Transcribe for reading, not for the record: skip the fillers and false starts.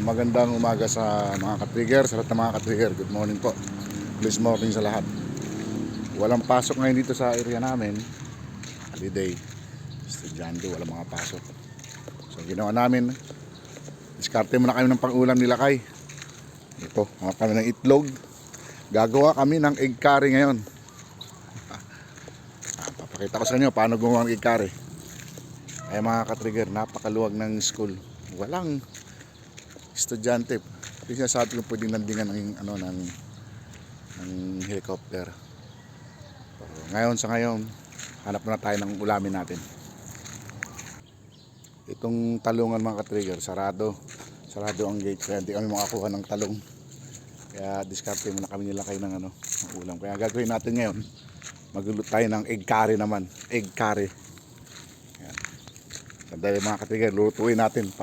Magandang umaga sa mga ka-trigger, sa lahat ng mga ka-trigger. Good morning po. Please morning sa lahat. Walang pasok ngayon dito sa area namin. Holiday. Estudyante, walang mga pasok. So ginawa namin, diskarte muna kami ng pang-ulam nila kay. Ito, mga kami ng itlog. Gagawa kami ng egg curry ngayon. Papakita ko sa inyo paano gumawa ng egg curry. Ay mga ka-trigger, napakaluwag ng school. Walang estudyante. Hindi sinasabi ko pwedeng landingan ng helicopter. Pero ngayon hanap na tayo ng ulamin natin. Itong talungan mga ka-trigger, sarado ang gate, kaya hindi kami makakuha ng talong. Kaya diskarte muna kami nila kayo ng ulam. Kaya gagawin natin ngayon, magluluto tayo ng egg curry naman. Egg curry. Sandali mga ka-trigger, lutuin natin.